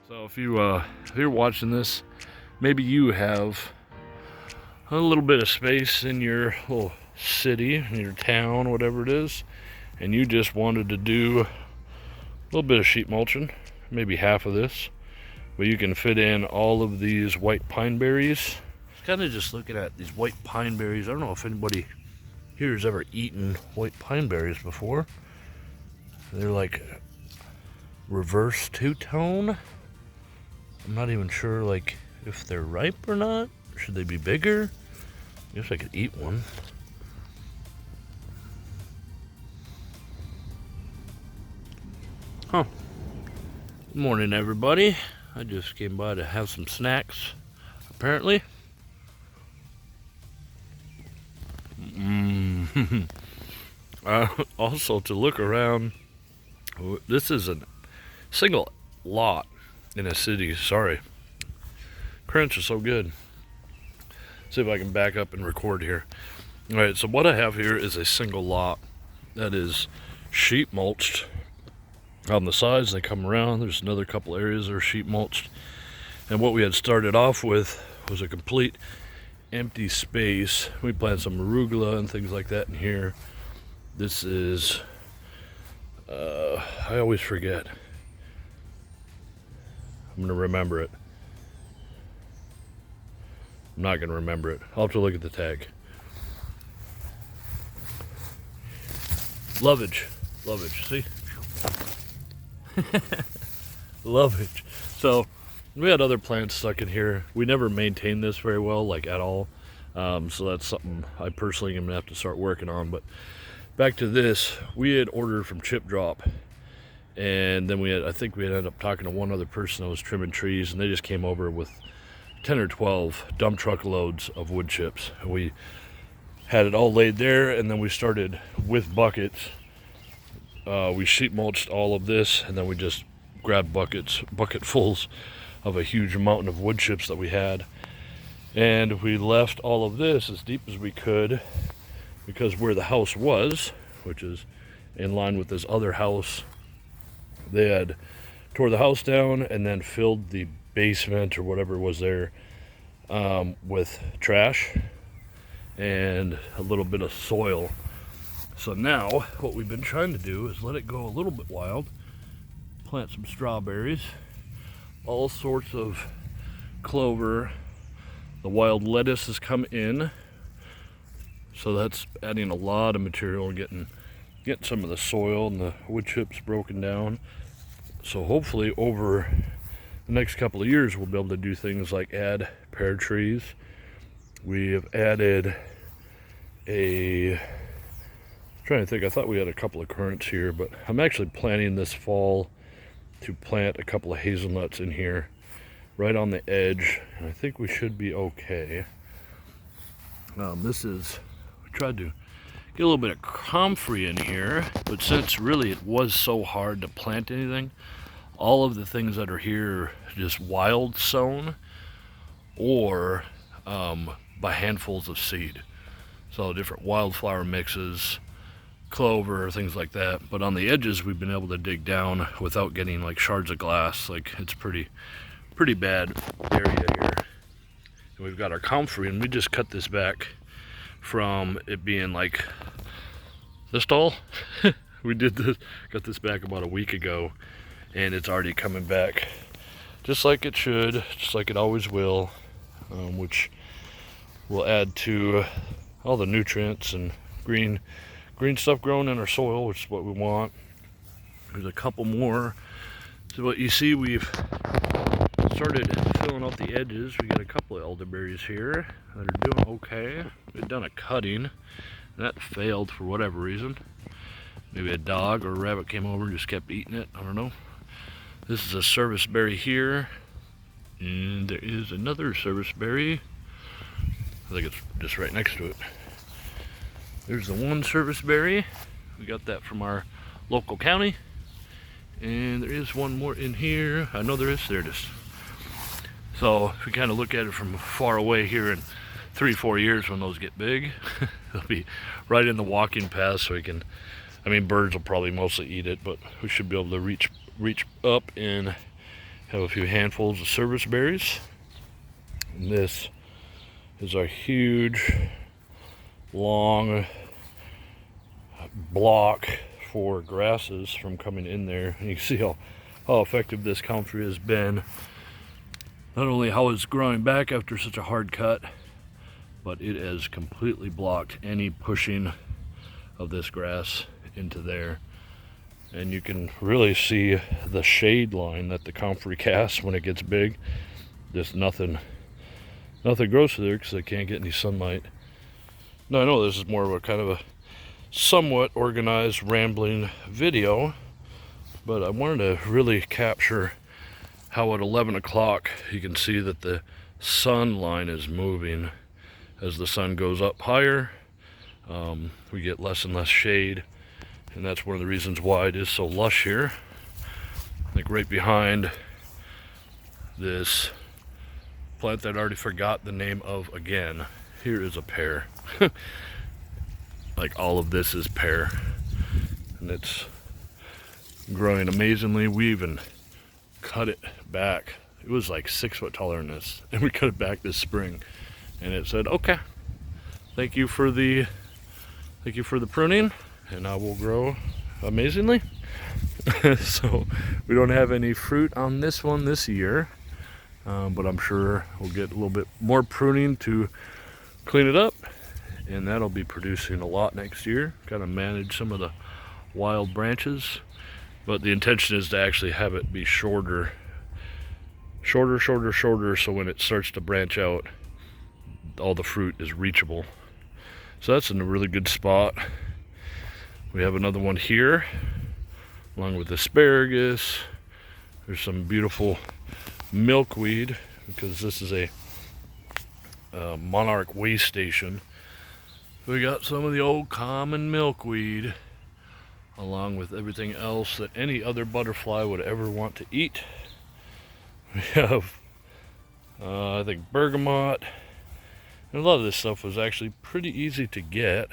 So if you're watching this, maybe you have a little bit of space in your little city, in your town, whatever it is, and you just wanted to do a little bit of sheet mulching, maybe half of this, but you can fit in all of these white pine berries. Kind of just looking at these white pine berries. I don't know if anybody here has ever eaten white pine berries before. They're like reverse two-tone. I'm not even sure like if they're ripe or not. Should they be bigger? I guess I could eat one. Huh. Good morning, everybody. I just came by to have some snacks, apparently. Also, to look around, this is a single lot in a city. Sorry. Crunch is so good. See if I can back up and record here. Alright, so what I have here is a single lot that is sheet mulched. On the sides, they come around. There's another couple areas that are sheet mulched. And what we had started off with was a complete empty space. We planted some arugula and things like that in here. This is, I always forget. I'm going to remember it. I'm not going to remember it. I'll have to look at the tag. Lovage, see? Lovage. So we had other plants stuck in here. We never maintained this very well, like at all. So that's something I personally am gonna have to start working on. But back to this, we had ordered from Chip Drop, and then I think we had ended up talking to one other person that was trimming trees, and they just came over with 10 or 12 dump truck loads of wood chips. And we had it all laid there, and then we started with buckets. We sheet mulched all of this, and then we just grabbed bucketfuls of a huge mountain of wood chips that we had. And we left all of this as deep as we could, because where the house was, which is in line with this other house, they had tore the house down and then filled the basement or whatever was there with trash and a little bit of soil. So now what we've been trying to do is let it go a little bit wild, plant some strawberries, all sorts of clover. The wild lettuce has come in, so that's adding a lot of material and getting some of the soil and the wood chips broken down. So hopefully over the next couple of years we'll be able to do things like add pear trees. We have added I'm trying to think, I thought we had a couple of currants here, but I'm actually planning this fall to plant a couple of hazelnuts in here right on the edge, and I think we should be okay. We tried to get a little bit of comfrey in here, but since really it was so hard to plant anything, all of the things that are here are just wild sown or by handfuls of seed. So different wildflower mixes, clover, things like that. But on the edges we've been able to dig down without getting like shards of glass. Like it's pretty bad area here. And we've got our comfrey, and we just cut this back from it being like this tall. We got this back about a week ago, and it's already coming back just like it should, just like it always will, which will add to all the nutrients and green stuff growing in our soil, which is what we want. There's a couple more. So what you see, we've started filling out the edges. We got a couple of elderberries here that are doing okay. We've done a cutting, and that failed for whatever reason. Maybe a dog or a rabbit came over and just kept eating it. I don't know. This is a service berry here, and there is another service berry. I think it's just right next to it. There's the one service berry. We got that from our local county. And there is one more in here. I know there is. There it is. So if we kind of look at it from far away here in 3-4 years, when those get big, they'll be right in the walking path, so we can, birds will probably mostly eat it, but we should be able to reach up and Have a few handfuls of service berries. And this is our huge, long block for grasses from coming in there. And you can see how effective this comfrey has been. Not only how it's growing back after such a hard cut, but it has completely blocked any pushing of this grass into there. And you can really see the shade line that the comfrey casts when it gets big. Just nothing grows through there because they can't get any sunlight. Now I know this is more of a kind of a somewhat organized, rambling video, but I wanted to really capture how at 11 o'clock you can see that the sun line is moving. As the sun goes up higher, we get less and less shade, and that's one of the reasons why it is so lush here. Like right behind this plant that I already forgot the name of again, here is a pear. Like all of this is pear, and it's growing amazingly. We even cut it back. It was like 6 foot taller than this, and we cut it back this spring, and it said, okay, thank you for the pruning, and I will grow amazingly. So we don't have any fruit on this one this year, but I'm sure we'll get a little bit more pruning to clean it up, and that'll be producing a lot next year. Kind of manage some of the wild branches, but the intention is to actually have it be shorter, so when it starts to branch out, all the fruit is reachable. So that's in a really good spot. We have another one here along with asparagus. There's some beautiful milkweed, because this is a monarch waystation. We got some of the old common milkweed along with everything else that any other butterfly would ever want to eat. We have I think bergamot. And a lot of this stuff was actually pretty easy to get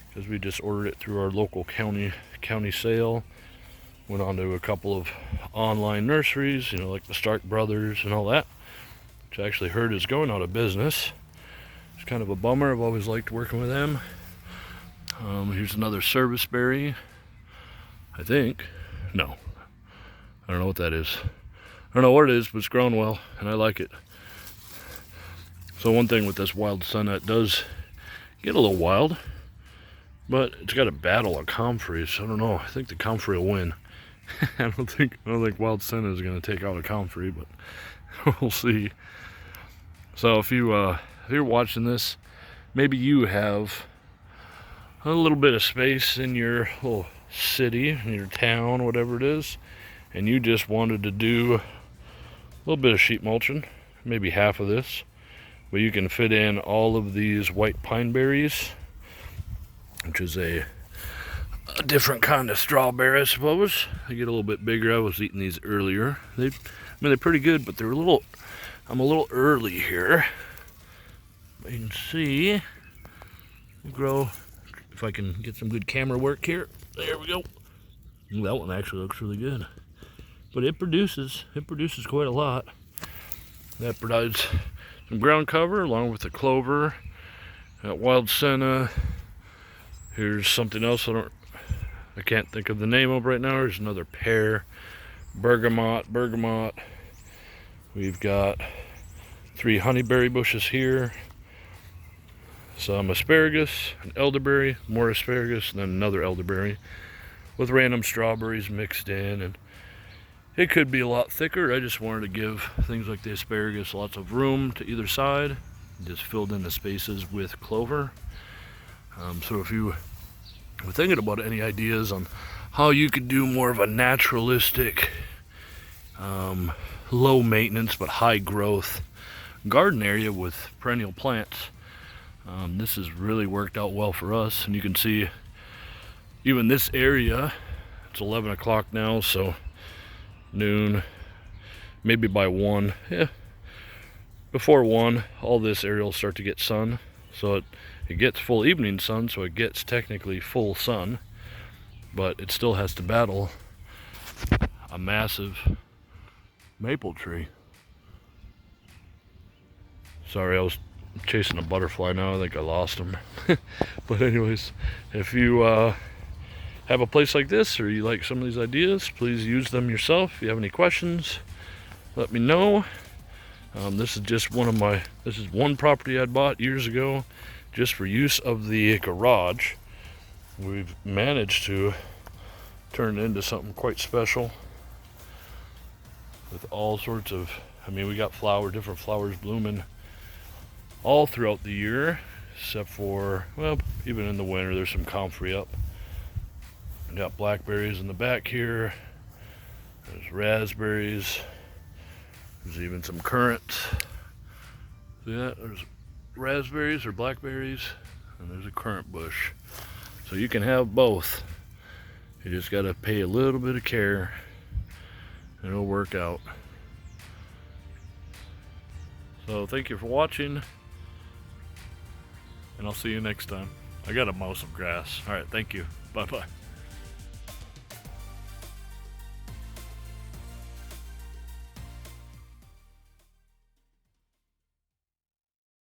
because we just ordered it through our local county sale. Went on to a couple of online nurseries, you know, like the Stark Brothers and all that, which I actually heard is going out of business. It's kind of a bummer. I've always liked working with them. Here's another service berry, I think. No, I don't know what that is. I don't know what it is, but it's grown well, and I like it. So one thing with this wild senna, it does get a little wild, but it's got a battle of comfrey, so I don't know. I think the comfrey will win. I don't think wild senna is going to take out a comfrey, but we'll see. So if you're watching this, maybe you have a little bit of space in your little city, in your town, whatever it is, and you just wanted to do a little bit of sheet mulching, maybe half of this, but you can fit in all of these white pine berries, which is a different kind of strawberry, I suppose. They get a little bit bigger. I was eating these earlier. They're pretty good, but I'm a little early here. But you can see, grow, if I can get some good camera work here. There we go. Ooh, that one actually looks really good. But it produces quite a lot. That provides some ground cover along with the clover, wild senna. Here's something else I can't think of the name of right now. There's another pear, bergamot. We've got 3 honeyberry bushes here, some asparagus, an elderberry, more asparagus, and then another elderberry with random strawberries mixed in. And it could be a lot thicker. I just wanted to give things like the asparagus lots of room to either side. Just filled in the spaces with clover. So if you were thinking about any ideas on how you could do more of a naturalistic, low maintenance but high growth garden area with perennial plants, this has really worked out well for us. And you can see even this area, it's 11 o'clock now, so noon, maybe by 1, before 1, all this area will start to get sun. So it gets full evening sun, so it gets technically full sun, but it still has to battle a massive maple tree. Sorry, I was chasing a butterfly now. I think I lost him. But anyways, if you have a place like this or you like some of these ideas, please use them yourself. If you have any questions, let me know. This is one property I bought years ago just for use of the garage. We've managed to turn it into something quite special with all sorts of, I mean, we got different flowers blooming all throughout the year, except for, well, even in the winter there's some comfrey up. We got blackberries in the back here. There's raspberries. There's even some currants. See that? There's raspberries or blackberries, and there's a currant bush. So you can have both. You just got to pay a little bit of care and it'll work out. So thank you for watching, and I'll see you next time. I gotta mow some grass. All right, thank you. Bye-bye.